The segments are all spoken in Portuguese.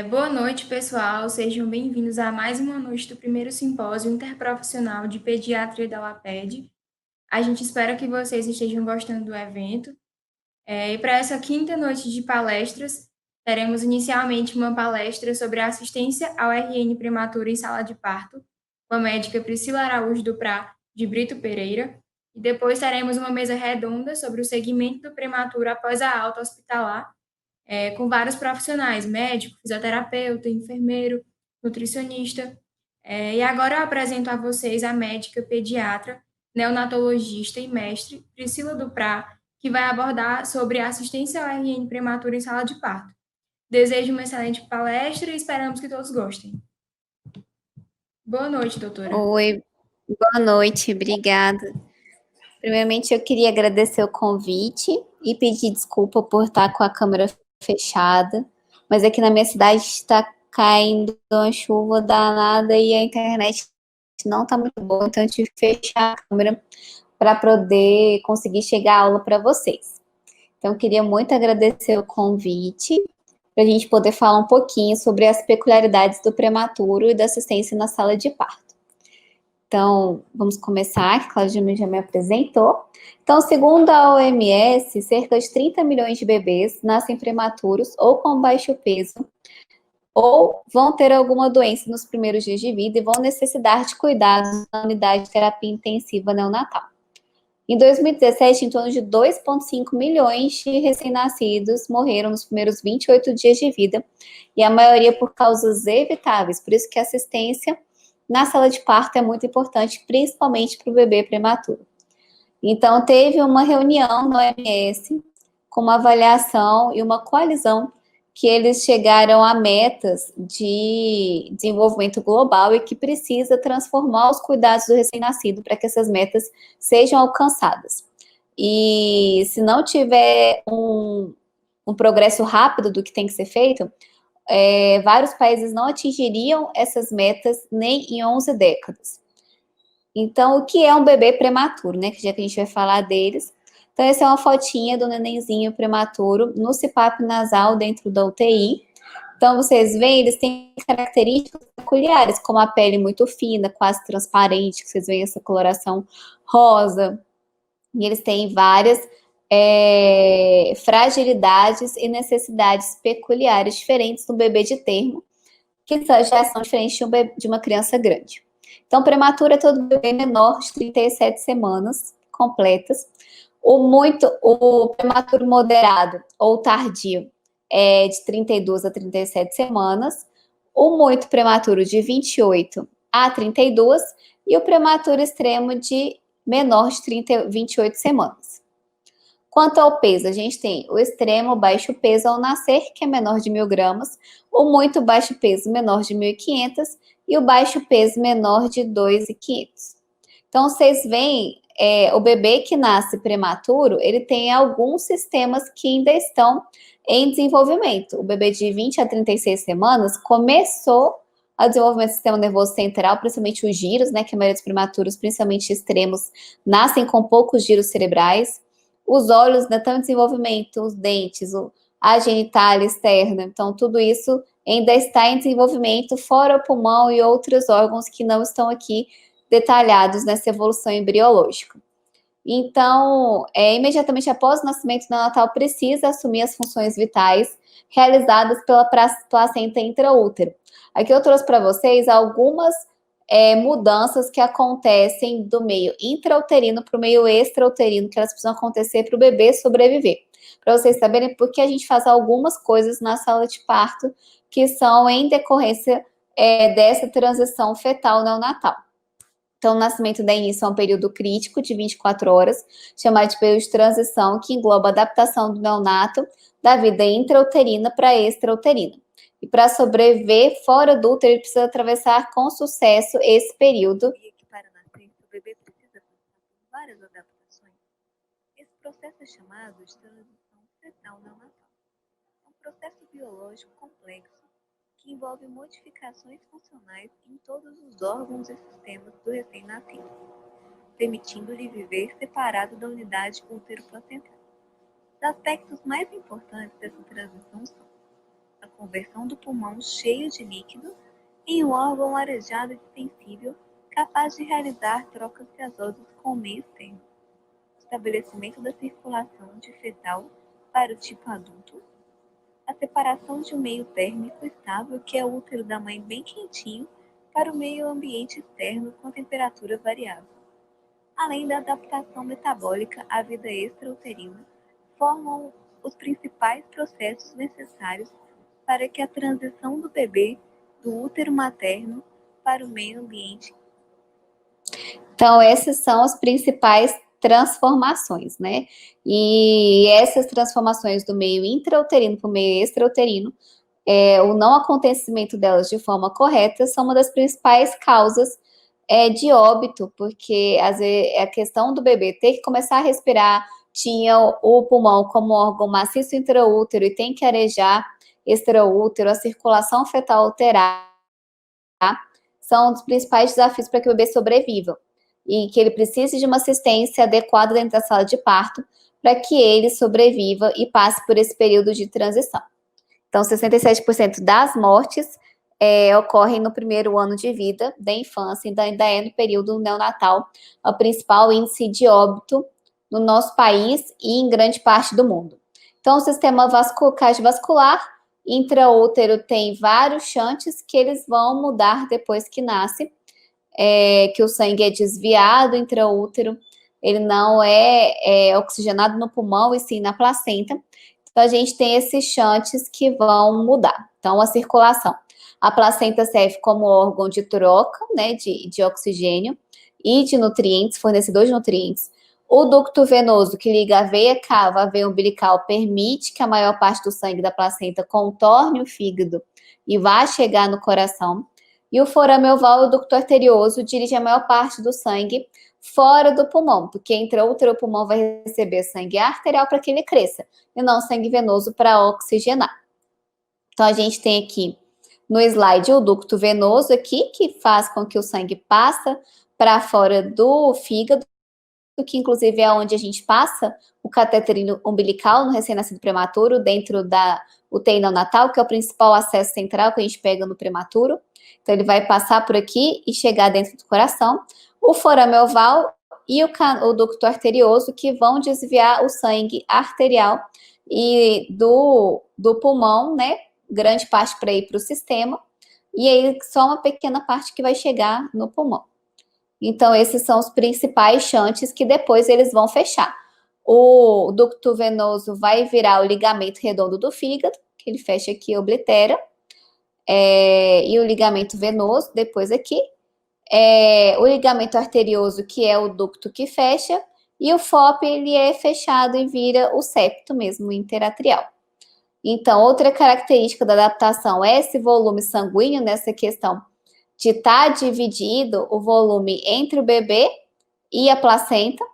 Boa noite, pessoal. Sejam bem-vindos a mais uma noite do primeiro simpósio interprofissional de pediatria da UAPED. A gente espera que vocês estejam gostando do evento. E para essa quinta noite de palestras, teremos inicialmente uma palestra sobre a assistência ao RN prematuro em sala de parto, com a médica Priscila Araújo Duprá de Brito Pereira. E depois teremos uma mesa redonda sobre o segmento do prematuro após a alta hospitalar, com vários profissionais, médico, fisioterapeuta, enfermeiro, nutricionista. E agora eu apresento a vocês a médica pediatra, neonatologista e mestre Priscila Duprá, que vai abordar sobre a assistência ao RN prematuro em sala de parto. Desejo uma excelente palestra e esperamos que todos gostem. Boa noite, doutora. Oi, boa noite, obrigada. Primeiramente, eu queria agradecer o convite e pedir desculpa por estar com a câmera fechada, mas aqui na minha cidade está caindo uma chuva danada e a internet não está muito boa, então eu tive que fechar a câmera para poder conseguir chegar à aula para vocês. Então, eu queria muito agradecer o convite para a gente poder falar um pouquinho sobre as peculiaridades do prematuro e da assistência na sala de parto. Então, vamos começar, que Claudia já me apresentou. Então, segundo a OMS, cerca de 30 milhões de bebês nascem prematuros ou com baixo peso, ou vão ter alguma doença nos primeiros dias de vida e vão necessitar de cuidados na unidade de terapia intensiva neonatal. Em 2017, em torno de 2,5 milhões de recém-nascidos morreram nos primeiros 28 dias de vida, e a maioria por causas evitáveis, por isso que a assistência na sala de parto é muito importante, principalmente para o bebê prematuro. Então, teve uma reunião no OMS com uma avaliação e uma coalizão que eles chegaram a metas de desenvolvimento global e que precisa transformar os cuidados do recém-nascido para que essas metas sejam alcançadas. E se não tiver um progresso rápido do que tem que ser feito, vários países não atingiriam essas metas nem em 11 décadas. Então, o que é um bebê prematuro, né? Que já que a gente vai falar deles. Então, essa é uma fotinha do nenenzinho prematuro no CPAP nasal dentro da UTI. Então, vocês veem, eles têm características peculiares, como a pele muito fina, quase transparente, que vocês veem essa coloração rosa. E eles têm várias fragilidades e necessidades peculiares diferentes do bebê de termo, que já são diferentes de uma criança grande. Então, prematuro é todo bebê menor de 37 semanas completas. O prematuro moderado ou tardio é de 32 a 37 semanas. O muito prematuro de 28 a 32 e o prematuro extremo de menor de 28 semanas. Quanto ao peso, a gente tem o extremo baixo peso ao nascer, que é menor de 1.000 gramas, o muito baixo peso menor de 1.500 e o baixo peso menor de 2.500. Então, vocês veem, o bebê que nasce prematuro, ele tem alguns sistemas que ainda estão em desenvolvimento. O bebê de 20 a 36 semanas começou a desenvolvimento do sistema nervoso central, principalmente os giros, né, que a maioria dos prematuros, principalmente extremos, nascem com poucos giros cerebrais. Os olhos ainda estão em desenvolvimento, os dentes, a genitália externa. Então, tudo isso ainda está em desenvolvimento, fora o pulmão e outros órgãos que não estão aqui detalhados nessa evolução embriológica. Então, imediatamente após o nascimento neonatal, precisa assumir as funções vitais realizadas pela placenta intraútero. Aqui eu trouxe para vocês algumas mudanças que acontecem do meio intrauterino para o meio extrauterino, que elas precisam acontecer para o bebê sobreviver. Para vocês saberem por que a gente faz algumas coisas na sala de parto que são em decorrência dessa transição fetal neonatal. Então, o nascimento da início é um período crítico de 24 horas, chamado de período de transição, que engloba a adaptação do neonato da vida intrauterina para extrauterina. E para sobreviver fora do útero, ele precisa atravessar com sucesso esse período. E que para nascer, o bebê precisa passar por várias adaptações. Esse processo é chamado de transição fetal neonatal. É um processo biológico complexo que envolve modificações funcionais em todos os órgãos e sistemas do recém-nascido, permitindo-lhe viver separado da unidade útero-placental. Os aspectos mais importantes dessa transição são a conversão do pulmão cheio de líquido em um órgão arejado e sensível, capaz de realizar trocas gasosas com o meio externo, estabelecimento da circulação de fetal para o tipo adulto, a separação de um meio térmico estável, que é o útero da mãe bem quentinho, para o meio ambiente externo com temperatura variável, além da adaptação metabólica à vida extrauterina, formam os principais processos necessários para que a transição do bebê do útero materno para o meio ambiente. Então, essas são as principais transformações, né? E essas transformações do meio intrauterino para o meio extrauterino, o não acontecimento delas de forma correta são uma das principais causas de óbito, porque às vezes a questão do bebê ter que começar a respirar, tinha o pulmão como órgão maciço intraútero e tem que arejar extraútero, a circulação fetal alterada, são um dos principais desafios para que o bebê sobreviva e que ele precise de uma assistência adequada dentro da sala de parto para que ele sobreviva e passe por esse período de transição. Então, 67% das mortes ocorrem no primeiro ano de vida da infância, ainda é no período neonatal, o principal índice de óbito no nosso país e em grande parte do mundo. Então, o sistema cardiovascular intraútero tem vários shunts que eles vão mudar depois que nasce, que o sangue é desviado intraútero, ele não é oxigenado no pulmão e sim na placenta. Então, a gente tem esses shunts que vão mudar. Então, a circulação. A placenta serve como órgão de troca, né, de oxigênio e de nutrientes, fornecedor de nutrientes. O ducto venoso, que liga a veia cava à veia umbilical, permite que a maior parte do sangue da placenta contorne o fígado e vá chegar no coração. E o forame oval, o ducto arterioso, dirige a maior parte do sangue fora do pulmão, porque intraútero o pulmão vai receber sangue arterial para que ele cresça, e não sangue venoso para oxigenar. Então, a gente tem aqui no slide o ducto venoso aqui, que faz com que o sangue passa para fora do fígado, que inclusive é onde a gente passa o catéter umbilical no recém-nascido prematuro, dentro da UTI neonatal, que é o principal acesso central que a gente pega no prematuro. Então, ele vai passar por aqui e chegar dentro do coração. O forame oval e o ducto arterioso, que vão desviar o sangue arterial e do pulmão, né? Grande parte para ir para o sistema. E aí, só uma pequena parte que vai chegar no pulmão. Então, esses são os principais shunts que depois eles vão fechar. O ducto venoso vai virar o ligamento redondo do fígado, que ele fecha aqui e oblitera. E o ligamento venoso, depois aqui. O ligamento arterioso, que é o ducto que fecha. E o FOP, ele é fechado e vira o septo mesmo, interatrial. Então, outra característica da adaptação é esse volume sanguíneo, nessa questão de estar dividido o volume entre o bebê e a placenta.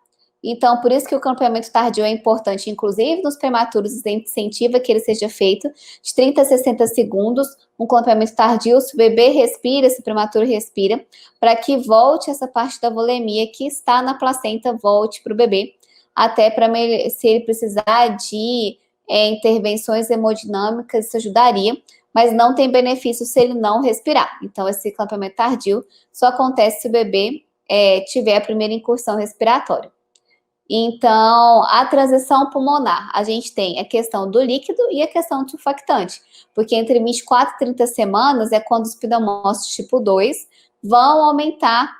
Então, por isso que o campeamento tardio é importante, inclusive nos prematuros, incentiva que ele seja feito de 30 a 60 segundos, um campeamento tardio, se o bebê respira, se o prematuro respira, para que volte essa parte da volemia que está na placenta, volte para o bebê, até para se ele precisar de intervenções hemodinâmicas, isso ajudaria, mas não tem benefício se ele não respirar. Então, esse clampamento tardio só acontece se o bebê tiver a primeira incursão respiratória. Então, a transição pulmonar, a gente tem a questão do líquido e a questão do surfactante, porque entre 24 e 30 semanas é quando os pneumócitos tipo 2 vão aumentar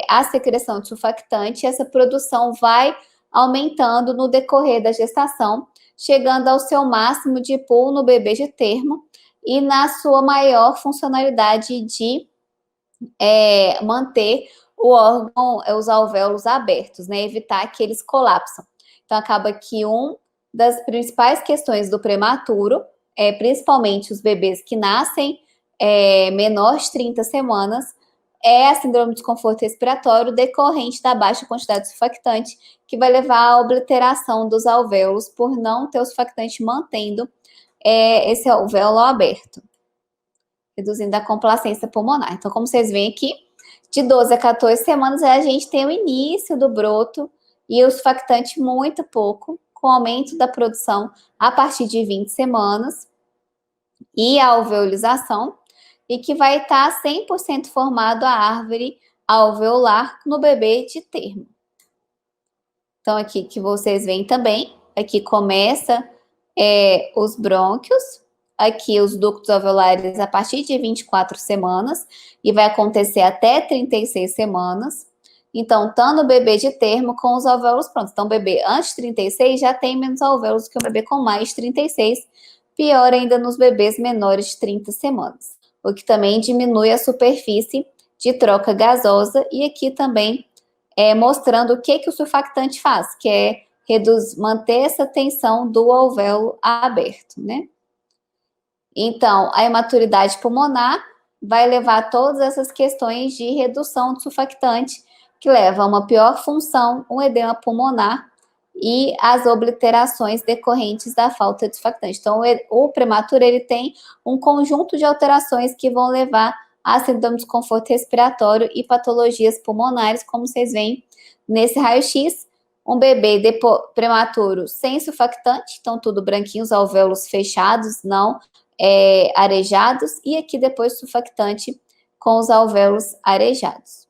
a secreção de surfactante, e essa produção vai aumentando no decorrer da gestação, chegando ao seu máximo de pool no bebê de termo e na sua maior funcionalidade de manter o órgão, os alvéolos abertos, né? Evitar que eles colapsam. Então, acaba que uma das principais questões do prematuro, principalmente os bebês que nascem menor de 30 semanas, é a síndrome de desconforto respiratório decorrente da baixa quantidade de surfactante, que vai levar à obliteração dos alvéolos por não ter o surfactante mantendo esse alvéolo aberto, reduzindo a complacência pulmonar. Então, como vocês veem aqui, de 12 a 14 semanas a gente tem o início do broto e o surfactante muito pouco, com aumento da produção a partir de 20 semanas. e a alveolização, e que vai estar 100% formado a árvore alveolar no bebê de termo. Então, aqui que vocês veem também, aqui começa os brônquios, aqui os ductos alveolares a partir de 24 semanas, e vai acontecer até 36 semanas. Então, tá no bebê de termo com os alvéolos prontos. Então, o bebê antes de 36 já tem menos alvéolos que o bebê com mais de 36, pior ainda nos bebês menores de 30 semanas, o que também diminui a superfície de troca gasosa, e aqui também mostrando o que o surfactante faz, que é manter essa tensão do alvéolo aberto, né? Então, a imaturidade pulmonar vai levar a todas essas questões de redução do surfactante, que leva a uma pior função, um edema pulmonar e as obliterações decorrentes da falta de surfactante. Então, o prematuro ele tem um conjunto de alterações que vão levar a síndrome de desconforto respiratório e patologias pulmonares, como vocês veem nesse raio-x. Um bebê prematuro sem surfactante, então tudo branquinho, os alvéolos fechados, não arejados, e aqui depois surfactante com os alvéolos arejados.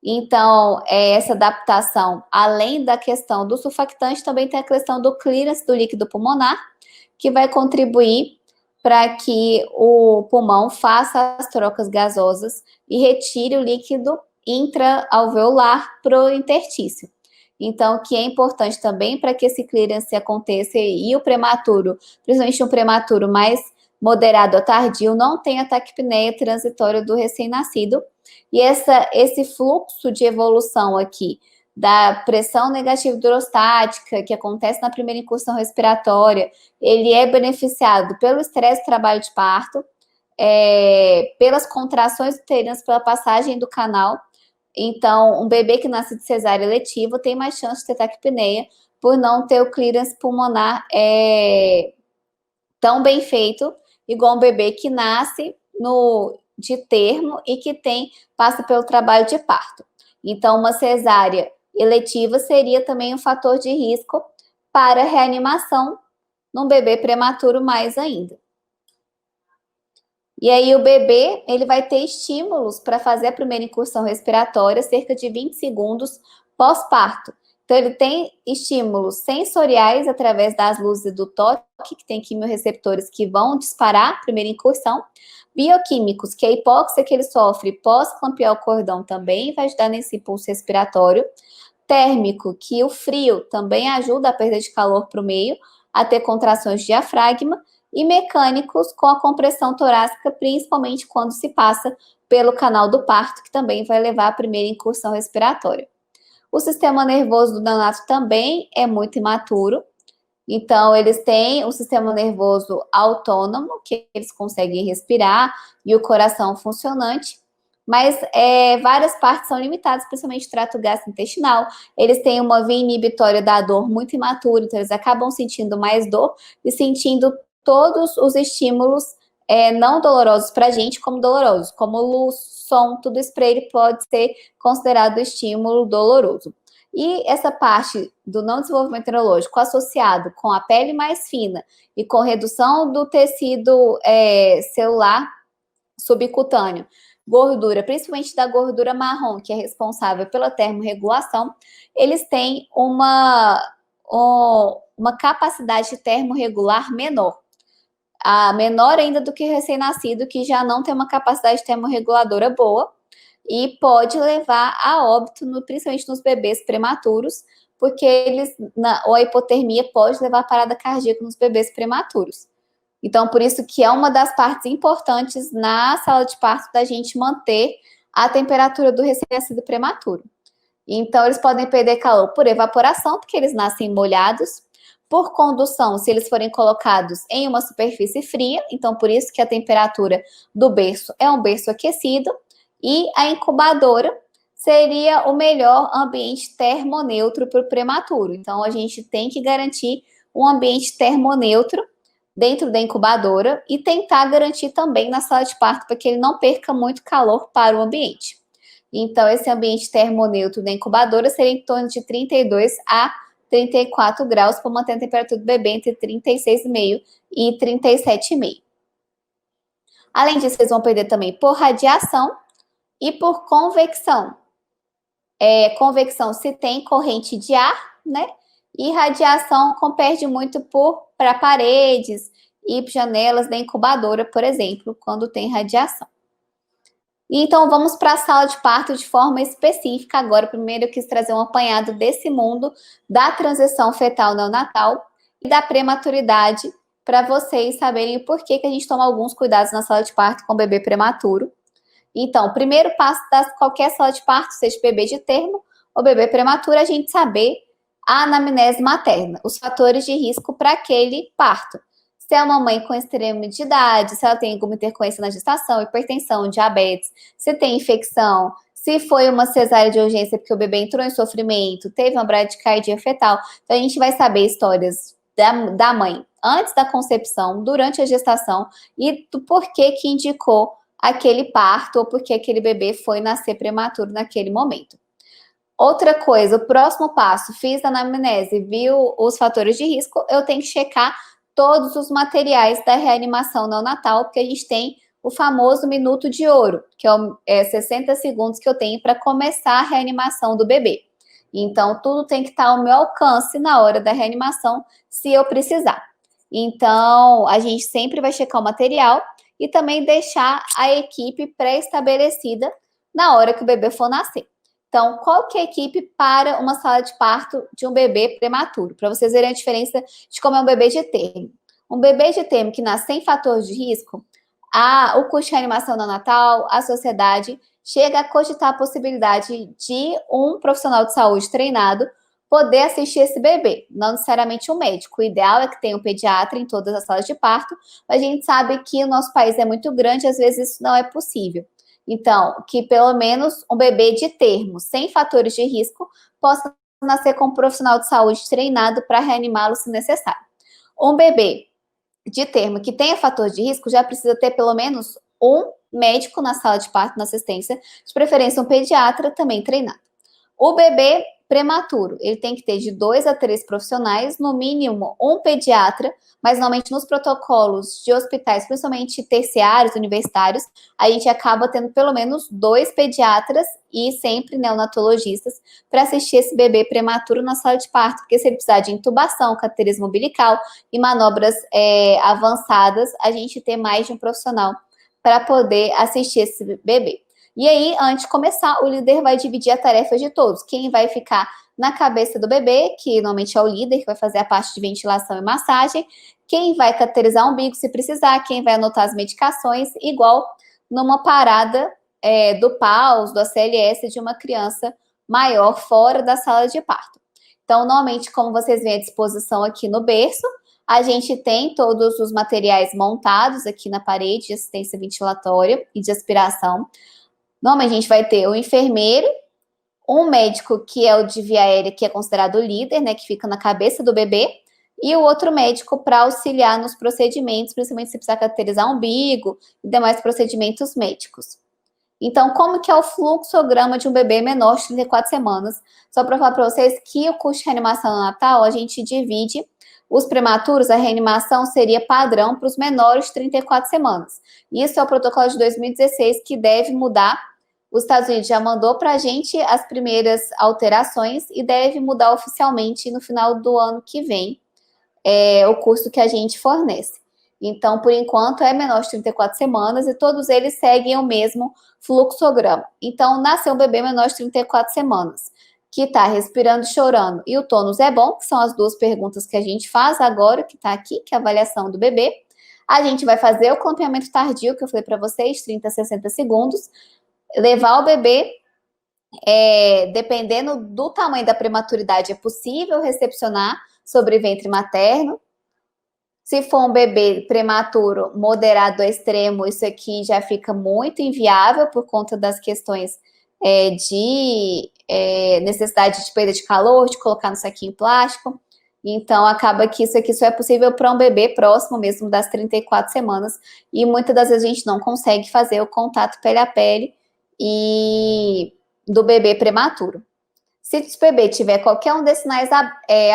Então, essa adaptação, além da questão do surfactante, também tem a questão do clearance do líquido pulmonar, que vai contribuir para que o pulmão faça as trocas gasosas e retire o líquido intra-alveolar para o interstício. Então, o que é importante também para que esse clearance aconteça e o prematuro, principalmente um prematuro mais moderado a tardio, não tenha taquipneia transitória do recém-nascido. E esse fluxo de evolução aqui da pressão negativa hidrostática, que acontece na primeira incursão respiratória, ele é beneficiado pelo estresse do trabalho de parto, pelas contrações uterinas, pela passagem do canal. Então, um bebê que nasce de cesárea eletiva tem mais chance de ter taquipneia por não ter o clearance pulmonar tão bem feito, igual um bebê que nasce de termo e que passa pelo trabalho de parto. Então, uma cesárea eletiva seria também um fator de risco para reanimação num bebê prematuro mais ainda. E aí o bebê, ele vai ter estímulos para fazer a primeira incursão respiratória cerca de 20 segundos pós-parto. Então, ele tem estímulos sensoriais através das luzes do toque, que tem quimiorreceptores que vão disparar a primeira incursão. Bioquímicos, que a hipóxia que ele sofre pós-clampear o cordão também vai ajudar nesse impulso respiratório. Térmico, que o frio também ajuda a perda de calor para o meio, a ter contrações de diafragma. E mecânicos, com a compressão torácica, principalmente quando se passa pelo canal do parto, que também vai levar à primeira incursão respiratória. O sistema nervoso do neonato também é muito imaturo, então eles têm o sistema nervoso autônomo, que eles conseguem respirar, e o coração funcionante, mas várias partes são limitadas, principalmente o trato gastrointestinal. Eles têm uma via inibitória da dor muito imatura, então eles acabam sentindo mais dor e sentindo todos os estímulos não dolorosos para a gente como dolorosos, como luz, som, tudo isso para ele pode ser considerado estímulo doloroso. E essa parte do não desenvolvimento neurológico associado com a pele mais fina e com redução do tecido celular subcutâneo, gordura, principalmente da gordura marrom, que é responsável pela termorregulação, eles têm uma capacidade termorregular menor. Menor ainda do que recém-nascido, que já não tem uma capacidade termorreguladora boa e pode levar a óbito, principalmente nos bebês prematuros, porque ou a hipotermia pode levar a parada cardíaca nos bebês prematuros. Então, por isso que é uma das partes importantes na sala de parto da gente manter a temperatura do recém-nascido prematuro. Então, eles podem perder calor por evaporação, porque eles nascem molhados, por condução, se eles forem colocados em uma superfície fria, então por isso que a temperatura do berço é um berço aquecido, e a incubadora seria o melhor ambiente termoneutro para o prematuro. Então, a gente tem que garantir um ambiente termoneutro dentro da incubadora e tentar garantir também na sala de parto para que ele não perca muito calor para o ambiente. Então, esse ambiente termoneutro da incubadora seria em torno de 32 a 34 graus para manter a temperatura do bebê entre 36,5 e 37,5. Além disso, vocês vão perder também por radiação e por convecção. Convecção se tem corrente de ar, né? E radiação perde muito para paredes e janelas da incubadora, por exemplo, quando tem radiação. Então, vamos para a sala de parto de forma específica. Agora, primeiro eu quis trazer um apanhado desse mundo da transição fetal neonatal e da prematuridade, para vocês saberem o porquê que a gente toma alguns cuidados na sala de parto com o bebê prematuro. Então, o primeiro passo de qualquer sala de parto, seja bebê de termo ou bebê prematuro, é a gente saber a anamnese materna, os fatores de risco para aquele parto. Se é uma mãe com extrema de idade, se ela tem alguma intercorrência na gestação, hipertensão, diabetes, se tem infecção, se foi uma cesárea de urgência porque o bebê entrou em sofrimento, teve uma bradicardia fetal. Então, a gente vai saber histórias da mãe antes da concepção, durante a gestação e do porquê que indicou aquele parto ou porque aquele bebê foi nascer prematuro naquele momento. Outra coisa, o próximo passo, fiz a anamnese, viu os fatores de risco, eu tenho que checar todos os materiais da reanimação neonatal, porque a gente tem o famoso minuto de ouro, que é 60 segundos que eu tenho para começar a reanimação do bebê. Então, tudo tem que estar ao meu alcance na hora da reanimação, se eu precisar. Então, a gente sempre vai checar o material e também deixar a equipe pré-estabelecida na hora que o bebê for nascer. Então, qual que é a equipe para uma sala de parto de um bebê prematuro? Para vocês verem a diferença de como é um bebê de termo. Um bebê de termo que nasce sem fator de risco, o curso de reanimação neonatal, a sociedade, chega a cogitar a possibilidade de um profissional de saúde treinado poder assistir esse bebê, não necessariamente um médico. O ideal é que tenha um pediatra em todas as salas de parto, mas a gente sabe que o nosso país é muito grande, às vezes isso não é possível. Então, que pelo menos um bebê de termo, sem fatores de risco, possa nascer com um profissional de saúde treinado para reanimá-lo se necessário. Um bebê de termo que tenha fator de risco já precisa ter pelo menos um médico na sala de parto, na assistência, de preferência um pediatra também treinado. O bebê prematuro, ele tem que ter de 2 a 3 profissionais, no mínimo um pediatra, mas normalmente nos protocolos de hospitais, principalmente terciários, universitários, a gente acaba tendo pelo menos 2 pediatras e sempre neonatologistas para assistir esse bebê prematuro na sala de parto, porque se ele precisar de intubação, cateterismo umbilical e manobras avançadas, a gente tem mais de um profissional para poder assistir esse bebê. E aí, antes de começar, o líder vai dividir a tarefa de todos. Quem vai ficar na cabeça do bebê, que normalmente é o líder, que vai fazer a parte de ventilação e massagem. Quem vai cateterizar o umbigo, se precisar. Quem vai anotar as medicações, igual numa parada do PAUS, do ACLS, de uma criança maior fora da sala de parto. Então, normalmente, como vocês veem à disposição aqui no berço, a gente tem todos os materiais montados aqui na parede de assistência ventilatória e de aspiração. Normalmente, a gente vai ter o enfermeiro, um médico que é o de via aérea, que é considerado o líder, né, que fica na cabeça do bebê, e o outro médico para auxiliar nos procedimentos, principalmente se precisar cateterizar umbigo e demais procedimentos médicos. Então, como que é o fluxograma de um bebê menor de 34 semanas? Só para falar para vocês que o curso de reanimação neonatal, a gente divide os prematuros, a reanimação seria padrão para os menores de 34 semanas. Isso é o protocolo de 2016 que deve mudar. Os Estados Unidos já mandou para a gente as primeiras alterações e deve mudar oficialmente no final do ano que vem o curso que a gente fornece. Então, por enquanto, é menor de 34 semanas e todos eles seguem o mesmo fluxograma. Então, nasceu um bebê menor de 34 semanas, que está respirando e chorando, e o tônus é bom, que são as duas perguntas que a gente faz agora, que está aqui, que é a avaliação do bebê. A gente vai fazer o clampeamento tardio, que eu falei para vocês, 30 a 60 segundos, levar o bebê, dependendo do tamanho da prematuridade, é possível recepcionar sobre ventre materno. Se for um bebê prematuro moderado a extremo, isso aqui já fica muito inviável por conta das questões de necessidade de perda de calor, de colocar no saquinho plástico. Então, acaba que isso aqui só é possível para um bebê próximo mesmo das 34 semanas. E muitas das vezes a gente não consegue fazer o contato pele a pele do bebê prematuro. Se o bebê tiver qualquer um desses sinais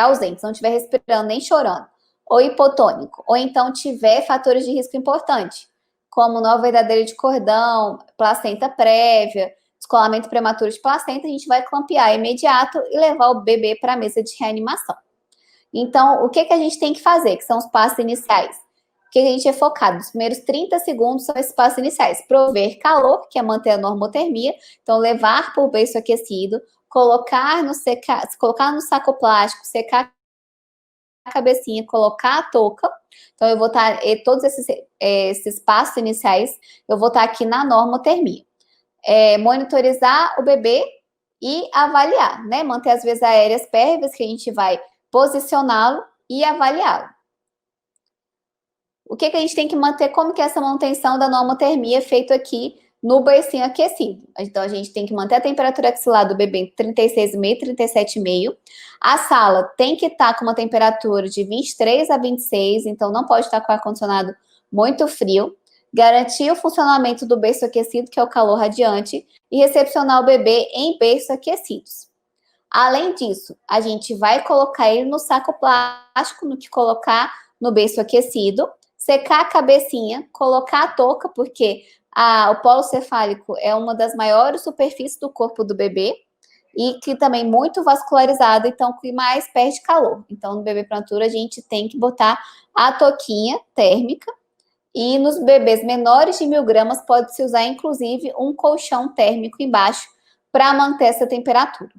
ausentes, não estiver respirando nem chorando, ou hipotônico, ou então tiver fatores de risco importante, como nó verdadeiro de cordão, placenta prévia, descolamento prematuro de placenta, a gente vai clampear imediato e levar o bebê para a mesa de reanimação. Então, o que a gente tem que fazer, que são os passos iniciais? O que a gente é focado? Os primeiros 30 segundos são esses passos iniciais. Prover calor, que é manter a normotermia. Então, levar para o berço aquecido, colocar no saco plástico, secar a cabecinha, colocar a touca. Então, eu vou estar, todos esses passos iniciais, eu vou estar aqui na normotermia. Monitorizar o bebê e avaliar, né? Manter as vias aéreas pérvias, que a gente vai posicioná-lo e avaliá-lo. O que a gente tem que manter? Como que é essa manutenção da normotermia feito aqui no bercinho aquecido? Então, a gente tem que manter a temperatura axilar do bebê entre 36,5 e 37,5. A sala tem que estar com uma temperatura de 23 a 26, então não pode estar com o ar-condicionado muito frio. Garantir o funcionamento do berço aquecido, que é o calor radiante, e recepcionar o bebê em berços aquecidos. Além disso, a gente vai colocar ele no saco plástico, no que colocar no berço aquecido, secar a cabecinha, colocar a touca, porque o polo cefálico é uma das maiores superfícies do corpo do bebê e que também muito vascularizado, então que mais perde calor. Então, no bebê prematuro, a gente tem que botar a touquinha térmica e nos bebês menores de 1.000 gramas pode-se usar, inclusive, um colchão térmico embaixo para manter essa temperatura.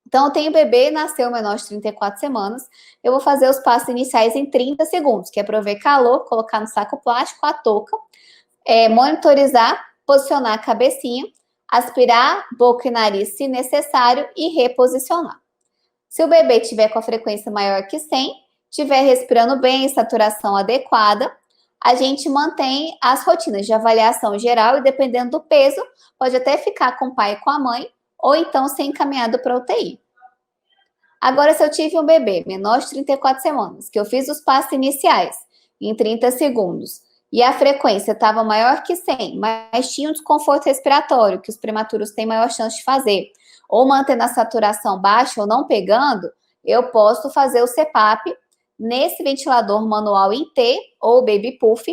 Então, eu tenho bebê, nasceu menor de 34 semanas, eu vou fazer os passos iniciais em 30 segundos, que é prover calor, colocar no saco plástico, a touca, monitorizar, posicionar a cabecinha, aspirar boca e nariz se necessário e reposicionar. Se o bebê tiver com a frequência maior que 100, estiver respirando bem, saturação adequada, a gente mantém as rotinas de avaliação geral e dependendo do peso, pode até ficar com o pai e com a mãe, ou então ser encaminhado para UTI. Agora, se eu tive um bebê menor de 34 semanas, que eu fiz os passos iniciais em 30 segundos, e a frequência estava maior que 100, mas tinha um desconforto respiratório, que os prematuros têm maior chance de fazer, ou mantendo a saturação baixa ou não pegando, eu posso fazer o CPAP nesse ventilador manual em T, ou Baby Puff,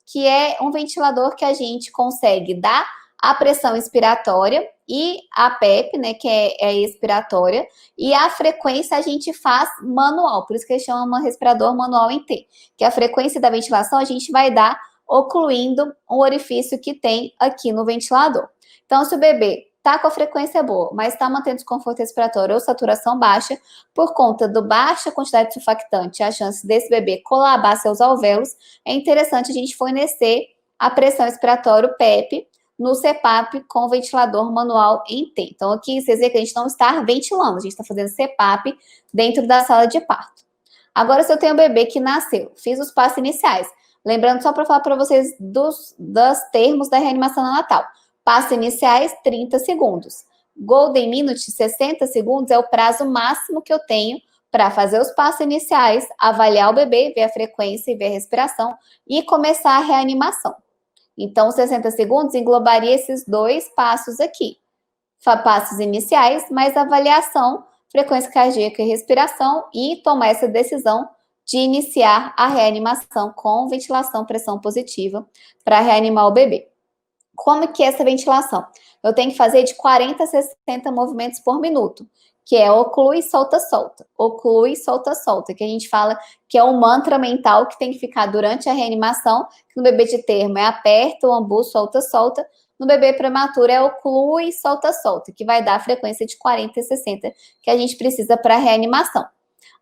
que é um ventilador que a gente consegue dar a pressão expiratória e a PEP, né, que é expiratória, e a frequência a gente faz manual, por isso que chama respirador manual em T, que a frequência da ventilação a gente vai dar ocluindo um orifício que tem aqui no ventilador. Então, se o bebê está com a frequência boa, mas está mantendo desconforto respiratório ou saturação baixa, por conta do baixa quantidade de surfactante, a chance desse bebê colabar seus alvéolos, é interessante a gente fornecer a pressão expiratória, o PEP, no CPAP com ventilador manual em T. Então, aqui vocês veem que a gente não está ventilando, a gente está fazendo CPAP dentro da sala de parto. Agora, se eu tenho um bebê que nasceu, fiz os passos iniciais. Lembrando, só para falar para vocês dos termos da reanimação neonatal. Passos iniciais, 30 segundos. Golden Minute, 60 segundos, é o prazo máximo que eu tenho para fazer os passos iniciais, avaliar o bebê, ver a frequência e ver a respiração e começar a reanimação. Então, 60 segundos englobaria esses dois passos aqui. Passos iniciais, mais avaliação, frequência cardíaca e respiração e tomar essa decisão de iniciar a reanimação com ventilação pressão positiva para reanimar o bebê. Como que é essa ventilação? Eu tenho que fazer de 40 a 60 movimentos por minuto, que é oclui, solta, solta. Oclui, solta, solta, que a gente fala que é um mantra mental que tem que ficar durante a reanimação, que no bebê de termo é aperta o ambu, solta, solta. No bebê prematuro é oclui, solta, solta, que vai dar a frequência de 40 e 60 que a gente precisa para a reanimação.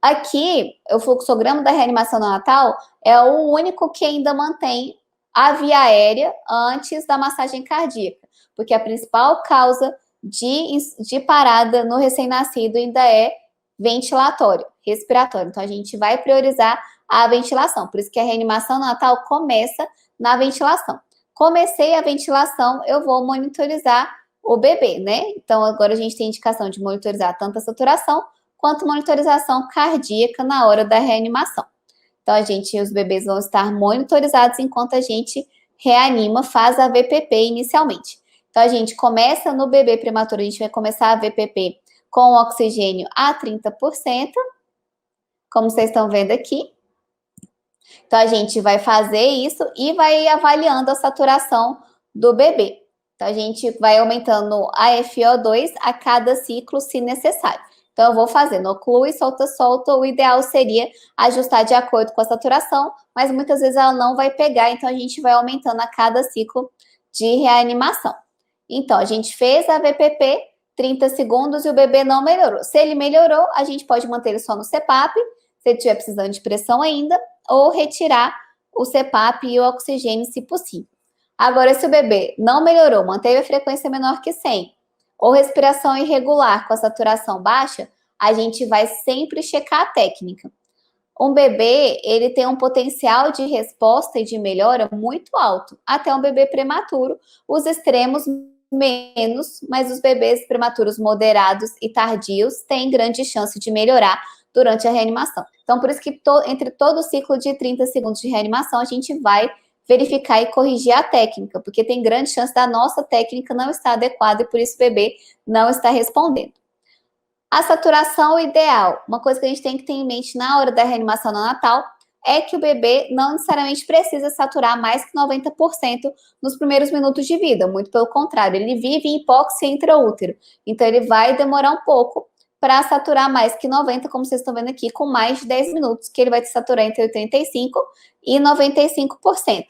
Aqui, o fluxograma da reanimação neonatal é o único que ainda mantém a via aérea antes da massagem cardíaca, porque a principal causa de parada no recém-nascido ainda é ventilatório, respiratório. Então, a gente vai priorizar a ventilação. Por isso que a reanimação neonatal começa na ventilação. Comecei a ventilação, eu vou monitorizar o bebê, né? Então, agora a gente tem indicação de monitorizar tanto a saturação quanto monitorização cardíaca na hora da reanimação. Então, os bebês vão estar monitorizados enquanto a gente reanima, faz a VPP inicialmente. Então, a gente começa no bebê prematuro, a gente vai começar a VPP com oxigênio a 30%, como vocês estão vendo aqui. Então, a gente vai fazer isso e vai avaliando a saturação do bebê. Então, a gente vai aumentando a FiO2 a cada ciclo, se necessário. Então, eu vou fazendo oclui, solta, solta. O ideal seria ajustar de acordo com a saturação, mas muitas vezes ela não vai pegar, então a gente vai aumentando a cada ciclo de reanimação. Então, a gente fez a VPP, 30 segundos, e o bebê não melhorou. Se ele melhorou, a gente pode manter ele só no CPAP, se ele estiver precisando de pressão ainda, ou retirar o CPAP e o oxigênio, se possível. Agora, se o bebê não melhorou, manteve a frequência menor que 100, ou respiração irregular com a saturação baixa, a gente vai sempre checar a técnica. Um bebê, ele tem um potencial de resposta e de melhora muito alto, até um bebê prematuro, os extremos menos, mas os bebês prematuros moderados e tardios têm grande chance de melhorar durante a reanimação. Então, por isso que entre todo o ciclo de 30 segundos de reanimação, a gente vai verificar e corrigir a técnica, porque tem grande chance da nossa técnica não estar adequada e por isso o bebê não está respondendo. A saturação ideal, uma coisa que a gente tem que ter em mente na hora da reanimação neonatal, é que o bebê não necessariamente precisa saturar mais que 90% nos primeiros minutos de vida, muito pelo contrário, ele vive em hipóxia intraútero, então ele vai demorar um pouco para saturar mais que 90%, como vocês estão vendo aqui, com mais de 10 minutos, que ele vai saturar entre 85% e 95%.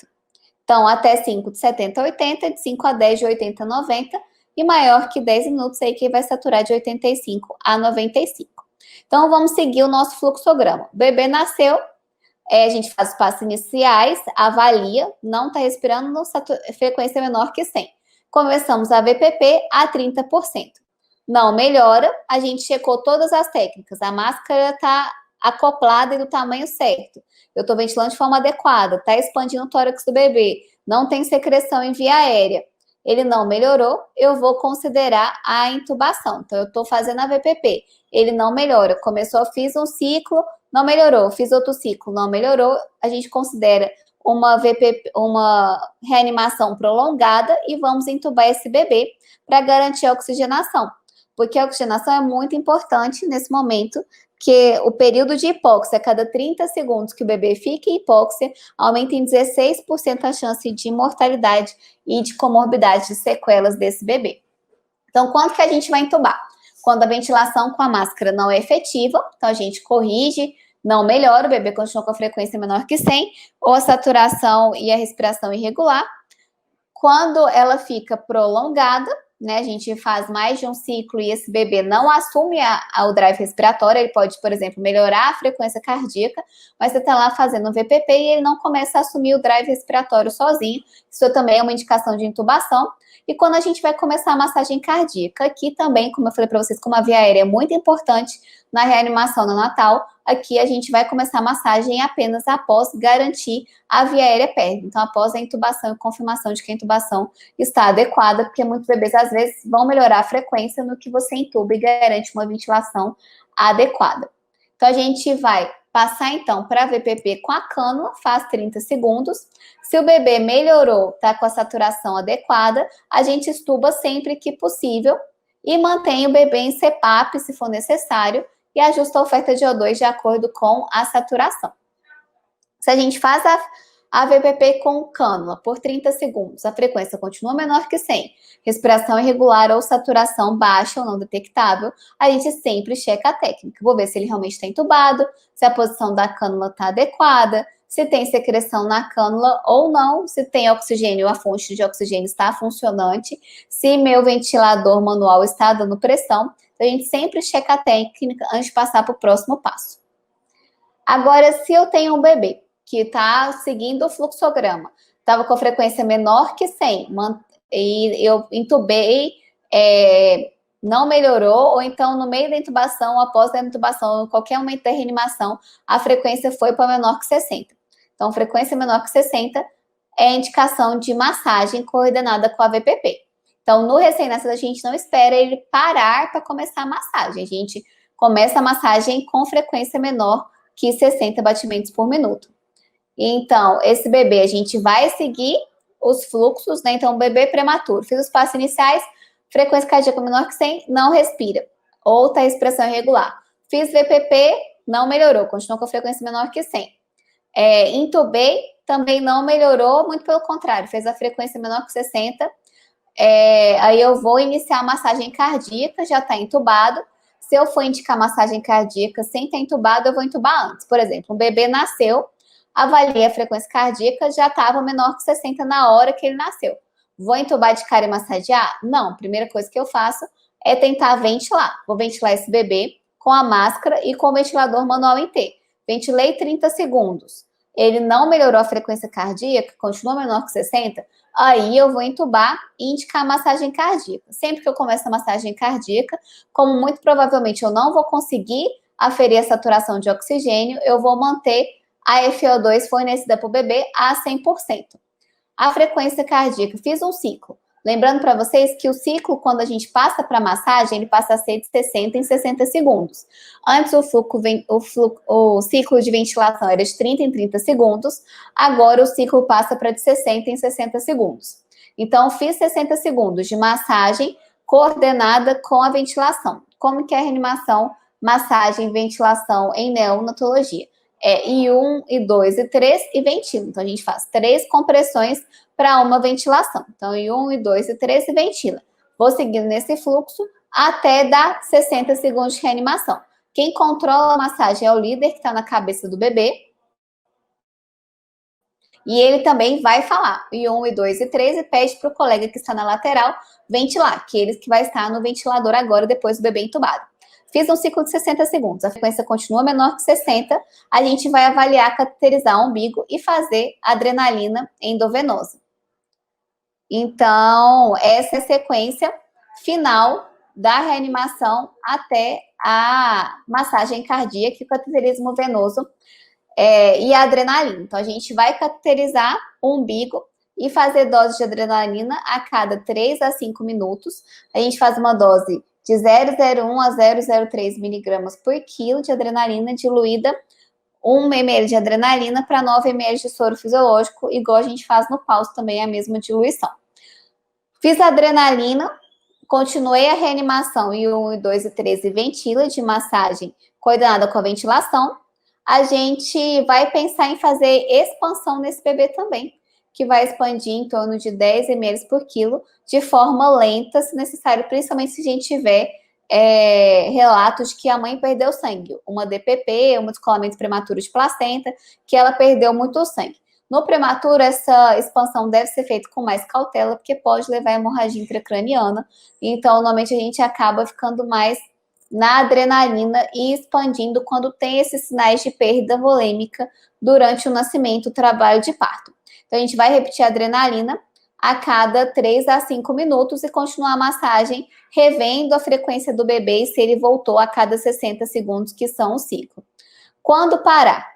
Então, até 5 de 70 a 80, de 5 a 10 de 80 a 90, e maior que 10 minutos aí que vai saturar de 85 a 95. Então, vamos seguir o nosso fluxograma. O bebê nasceu, a gente faz os passos iniciais, avalia, não está respirando, frequência menor que 100. Começamos a VPP a 30%. Não melhora, a gente checou todas as técnicas, a máscara está acoplada e do tamanho certo. Eu estou ventilando de forma adequada, está expandindo o tórax do bebê, não tem secreção em via aérea. Ele não melhorou, eu vou considerar a intubação. Então, eu estou fazendo a VPP. Ele não melhora. Começou, fiz um ciclo, não melhorou. Fiz outro ciclo, não melhorou. A gente considera uma VPP, uma reanimação prolongada e vamos intubar esse bebê para garantir a oxigenação. Porque a oxigenação é muito importante nesse momento, que o período de hipóxia, a cada 30 segundos que o bebê fica em hipóxia, aumenta em 16% a chance de mortalidade e de comorbidade, de sequelas desse bebê. Então, quando que a gente vai intubar? Quando a ventilação com a máscara não é efetiva, então a gente corrige, não melhora, o bebê continua com a frequência menor que 100, ou a saturação e a respiração irregular. Quando ela fica prolongada, né, a gente faz mais de um ciclo e esse bebê não assume o drive respiratório, ele pode, por exemplo, melhorar a frequência cardíaca, mas você está lá fazendo um VPP e ele não começa a assumir o drive respiratório sozinho, isso também é uma indicação de intubação. E quando a gente vai começar a massagem cardíaca, aqui também, como eu falei para vocês, como a via aérea é muito importante na reanimação neonatal, aqui a gente vai começar a massagem apenas após garantir a via aérea perde. Então, após a intubação e confirmação de que a intubação está adequada, porque muitos bebês, às vezes, vão melhorar a frequência no que você intuba e garante uma ventilação adequada. Então, a gente vai passar, então, para a VPP com a cânula, faz 30 segundos. Se o bebê melhorou, está com a saturação adequada, a gente estuba sempre que possível e mantém o bebê em CPAP, se for necessário, e ajusta a oferta de O2 de acordo com a saturação. Se a gente faz a VPP com cânula por 30 segundos, a frequência continua menor que 100, respiração irregular ou saturação baixa ou não detectável, a gente sempre checa a técnica. Vou ver se ele realmente está entubado, se a posição da cânula está adequada, se tem secreção na cânula ou não, se tem oxigênio, a fonte de oxigênio está funcionante, se meu ventilador manual está dando pressão. A gente sempre checa a técnica antes de passar para o próximo passo. Agora, se eu tenho um bebê que está seguindo o fluxograma, estava com frequência menor que 100, e eu intubei, não melhorou, ou então no meio da intubação, após a intubação, em qualquer momento da reanimação, a frequência foi para menor que 60. Então, frequência menor que 60 é indicação de massagem coordenada com a VPP. Então, no recém-nascido, a gente não espera ele parar para começar a massagem. A gente começa a massagem com frequência menor que 60 batimentos por minuto. Então, esse bebê, a gente vai seguir os fluxos, né? Então, bebê prematuro, fiz os passos iniciais, frequência cardíaca menor que 100, não respira. Ou está respiração irregular. Fiz VPP, não melhorou, continuou com a frequência menor que 100. Intubei, também não melhorou, muito pelo contrário, fez a frequência menor que 60. Aí eu vou iniciar a massagem cardíaca, já está entubado. Se eu for indicar massagem cardíaca sem estar entubado, eu vou entubar antes. Por exemplo, um bebê nasceu, avaliei a frequência cardíaca, já estava menor que 60 na hora que ele nasceu. Vou entubar de cara e massagear? Não, a primeira coisa que eu faço é tentar ventilar. Vou ventilar esse bebê com a máscara e com o ventilador manual em T. Ventilei 30 segundos. Ele não melhorou a frequência cardíaca, continua menor que 60, aí eu vou entubar e indicar massagem cardíaca. Sempre que eu começo a massagem cardíaca, como muito provavelmente eu não vou conseguir aferir a saturação de oxigênio, eu vou manter a FO2 fornecida para o bebê a 100%. A frequência cardíaca, fiz um ciclo. Lembrando para vocês que o ciclo, quando a gente passa para massagem, ele passa a ser de 60 em 60 segundos. Antes, o ciclo de ventilação era de 30 em 30 segundos, agora o ciclo passa para de 60 em 60 segundos. Então, fiz 60 segundos de massagem coordenada com a ventilação. Como que é a reanimação, massagem, ventilação em neonatologia? I1, I2, I3 e ventila. Então, a gente faz 3 compressões para uma ventilação. Então, I1, I2, I3 e ventila. Vou seguindo nesse fluxo até dar 60 segundos de reanimação. Quem controla a massagem é o líder que está na cabeça do bebê. E ele também vai falar I1, I2 e I3 e pede para o colega que está na lateral ventilar, que ele que vai estar no ventilador agora depois do bebê entubado. Fiz um ciclo de 60 segundos, a frequência continua menor que 60, a gente vai avaliar, cateterizar o umbigo e fazer adrenalina endovenosa. Então, essa é a sequência final da reanimação até a massagem cardíaca e o cateterismo venoso e a adrenalina. Então, a gente vai cateterizar o umbigo e fazer dose de adrenalina a cada 3 a 5 minutos. A gente faz uma dose de 0,01 a 0,03 miligramas por quilo de adrenalina diluída, 1 ml de adrenalina para 9 ml de soro fisiológico, igual a gente faz no pulso também, a mesma diluição. Fiz a adrenalina, continuei a reanimação I1, I2 e 3 e ventila de massagem coordenada com a ventilação. A gente vai pensar em fazer expansão nesse bebê também, que vai expandir em torno de 10 ml por quilo, de forma lenta, se necessário, principalmente se a gente tiver relatos de que a mãe perdeu sangue, uma DPP, um descolamento prematuro de placenta, que ela perdeu muito sangue. No prematuro, essa expansão deve ser feita com mais cautela, porque pode levar a hemorragia intracraniana, então, normalmente, a gente acaba ficando mais na adrenalina e expandindo quando tem esses sinais de perda volêmica durante o nascimento, o trabalho de parto. Então, a gente vai repetir a adrenalina a cada 3 a 5 minutos e continuar a massagem, revendo a frequência do bebê e se ele voltou a cada 60 segundos, que são o ciclo. Quando parar?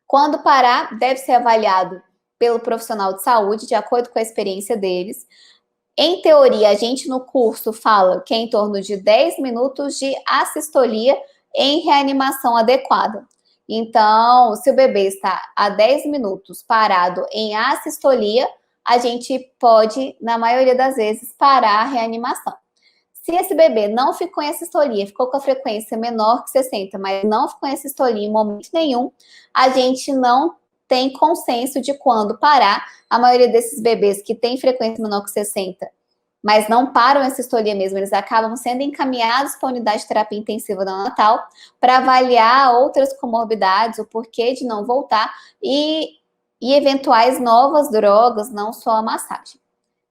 Quando parar, deve ser avaliado pelo profissional de saúde, de acordo com a experiência deles. Em teoria, a gente no curso fala que é em torno de 10 minutos de assistolia em reanimação adequada. Então, se o bebê está a 10 minutos parado em assistolia, a gente pode, na maioria das vezes, parar a reanimação. Se esse bebê não ficou em assistolia, ficou com a frequência menor que 60, mas não ficou em assistolia em momento nenhum, a gente não tem consenso de quando parar. A maioria desses bebês que tem frequência menor que 60, mas não param essa assistolia mesmo, eles acabam sendo encaminhados para a unidade de terapia intensiva neonatal para avaliar outras comorbidades, o porquê de não voltar e eventuais novas drogas, não só a massagem.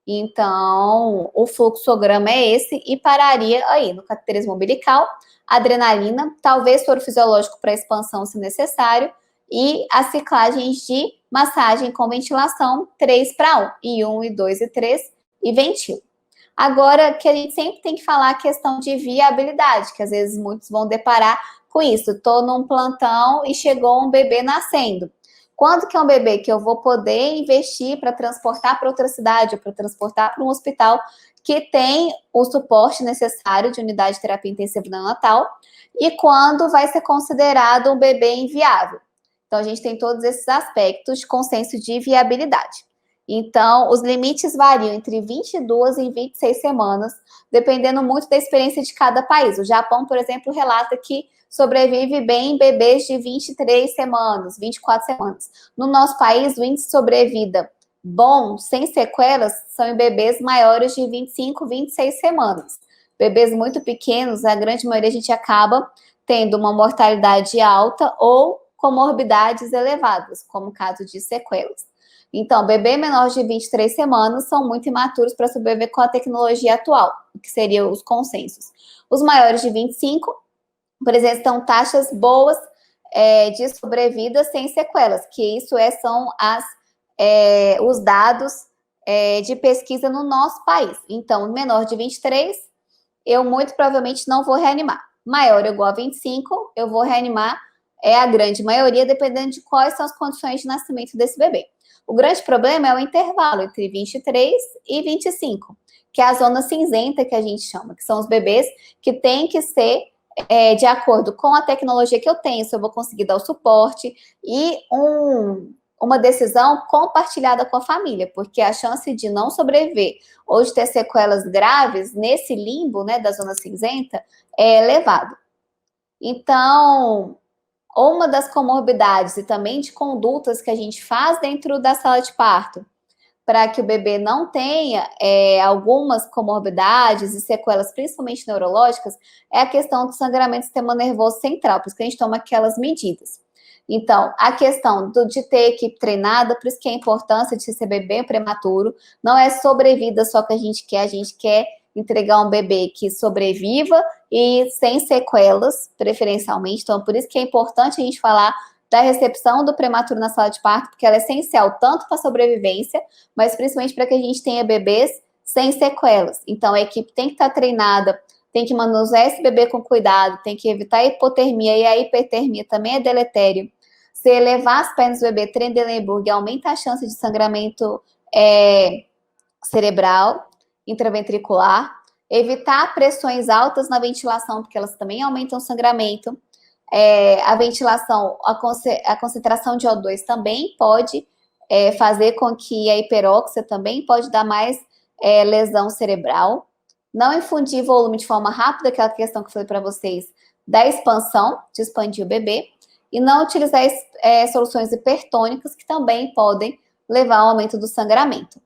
Então, o fluxograma é esse e pararia aí no cateterismo umbilical, adrenalina, talvez soro fisiológico para expansão se necessário, e as ciclagens de massagem com ventilação 3:1, I1, I2 e 3, e ventilo. Agora, que a gente sempre tem que falar a questão de viabilidade, que às vezes muitos vão deparar com isso. Estou num plantão e chegou um bebê nascendo. Quando que é um bebê que eu vou poder investir para transportar para outra cidade ou para transportar para um hospital que tem o suporte necessário de unidade de terapia intensiva neonatal e quando vai ser considerado um bebê inviável? Então, a gente tem todos esses aspectos de consenso de viabilidade. Então, os limites variam entre 22 e 26 semanas, dependendo muito da experiência de cada país. O Japão, por exemplo, relata que sobrevive bem bebês de 23 semanas, 24 semanas. No nosso país, o índice de sobrevida bom, sem sequelas, são em bebês maiores de 25, 26 semanas. Bebês muito pequenos, a grande maioria a gente acaba tendo uma mortalidade alta ou comorbidades elevadas, como o caso de sequelas. Então, bebê menor de 23 semanas são muito imaturos para sobreviver com a tecnologia atual, que seriam os consensos. Os maiores de 25, por exemplo, estão taxas boas de sobrevida sem sequelas, que isso são os dados de pesquisa no nosso país. Então, menor de 23, eu muito provavelmente não vou reanimar. Maior ou igual a 25, eu vou reanimar a grande maioria, dependendo de quais são as condições de nascimento desse bebê. O grande problema é o intervalo entre 23 e 25, que é a zona cinzenta que a gente chama, que são os bebês que têm que ser de acordo com a tecnologia que eu tenho, se eu vou conseguir dar o suporte e uma decisão compartilhada com a família, porque a chance de não sobreviver ou de ter sequelas graves nesse limbo, né, da zona cinzenta, é elevado. Então, uma das comorbidades e também de condutas que a gente faz dentro da sala de parto, para que o bebê não tenha algumas comorbidades e sequelas, principalmente neurológicas, é a questão do sangramento do sistema nervoso central, por isso que a gente toma aquelas medidas. Então, a questão de ter equipe treinada, por isso que é a importância de receber bem prematuro, não é sobrevida só que a gente quer entregar um bebê que sobreviva e sem sequelas, preferencialmente. Então, por isso que é importante a gente falar da recepção do prematuro na sala de parto, porque ela é essencial tanto para a sobrevivência, mas principalmente para que a gente tenha bebês sem sequelas. Então, a equipe tem que estar treinada, tem que manusear esse bebê com cuidado, tem que evitar a hipotermia, e a hipertermia também é deletério. Se elevar as pernas do bebê, Trendelenburg, aumenta a chance de sangramento cerebral, intraventricular, evitar pressões altas na ventilação, porque elas também aumentam o sangramento. A ventilação, a concentração de O2 também pode fazer com que a hiperóxia também pode dar mais lesão cerebral. Não infundir volume de forma rápida, aquela questão que eu falei para vocês, da expansão, de expandir o bebê. E não utilizar soluções hipertônicas, que também podem levar ao aumento do sangramento.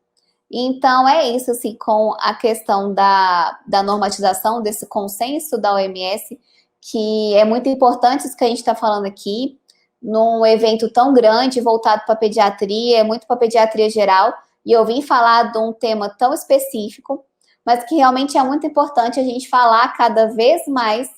Então, é isso, assim, com a questão da normatização, desse consenso da OMS, que é muito importante isso que a gente está falando aqui, num evento tão grande, voltado para a pediatria, muito para a pediatria geral, e eu vim falar de um tema tão específico, mas que realmente é muito importante a gente falar cada vez mais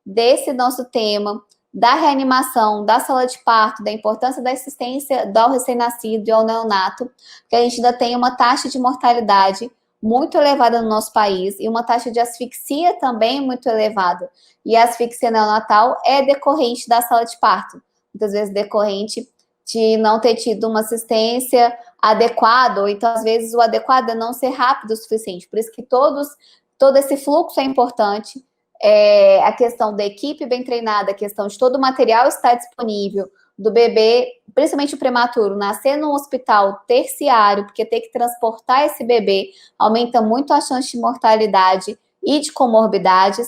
desse nosso tema, da reanimação, da sala de parto, da importância da assistência ao recém-nascido e ao neonato, porque a gente ainda tem uma taxa de mortalidade muito elevada no nosso país e uma taxa de asfixia também muito elevada. E a asfixia neonatal é decorrente da sala de parto, muitas vezes decorrente de não ter tido uma assistência adequada, ou então, às vezes, o adequado é não ser rápido o suficiente. Por isso que todo esse fluxo é importante. A questão da equipe bem treinada, a questão de todo o material estar disponível, do bebê, principalmente o prematuro, nascer num hospital terciário, porque ter que transportar esse bebê aumenta muito a chance de mortalidade e de comorbidades.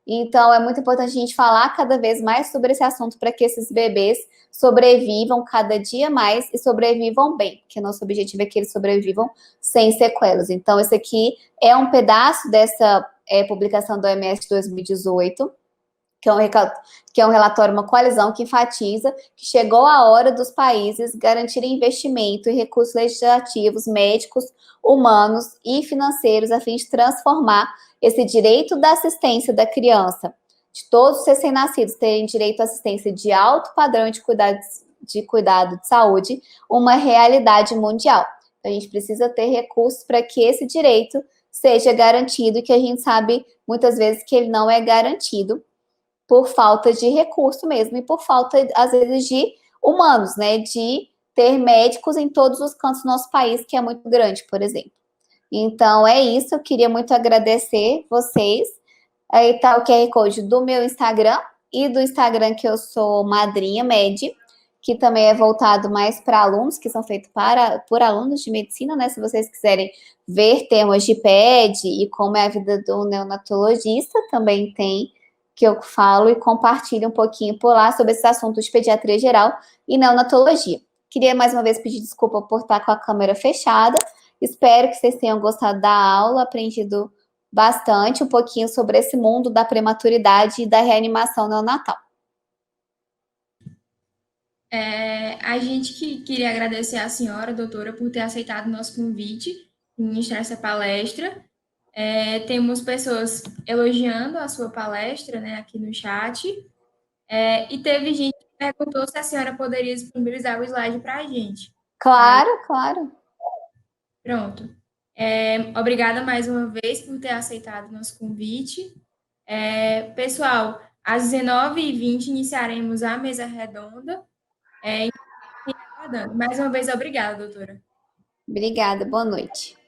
Então, é muito importante a gente falar cada vez mais sobre esse assunto para que esses bebês sobrevivam cada dia mais e sobrevivam bem, porque nosso objetivo é que eles sobrevivam sem sequelas. Então, esse aqui é um pedaço dessa publicação do OMS de 2018, que é um relatório, uma coalizão que enfatiza que chegou a hora dos países garantirem investimento e recursos legislativos, médicos, humanos e financeiros a fim de transformar esse direito da assistência da criança, de todos os recém-nascidos terem direito à assistência de alto padrão de cuidado de saúde, uma realidade mundial. A gente precisa ter recursos para que esse direito seja garantido, e que a gente sabe muitas vezes que ele não é garantido por falta de recurso mesmo e por falta, às vezes, de humanos, né? De ter médicos em todos os cantos do nosso país, que é muito grande, por exemplo. Então, é isso. Eu queria muito agradecer vocês. Aí tá o QR Code do meu Instagram e do Instagram que eu sou Madrinha Med. que também é voltado mais para alunos, que são feitos por alunos de medicina, né? Se vocês quiserem ver temas de PED e como é a vida do neonatologista, também tem, que eu falo e compartilho um pouquinho por lá sobre esses assuntos de pediatria geral e neonatologia. Queria mais uma vez pedir desculpa por estar com a câmera fechada. Espero que vocês tenham gostado da aula, aprendido bastante um pouquinho sobre esse mundo da prematuridade e da reanimação neonatal. A gente queria agradecer à senhora, doutora, por ter aceitado o nosso convite e ministrar essa palestra. Temos pessoas elogiando a sua palestra, né, aqui no chat. E teve gente que perguntou se a senhora poderia disponibilizar o slide para a gente. Claro, claro. Pronto. Obrigada mais uma vez por ter aceitado o nosso convite. Pessoal, às 19h20 iniciaremos a mesa redonda. Mais uma vez, obrigada, doutora. Obrigada, boa noite.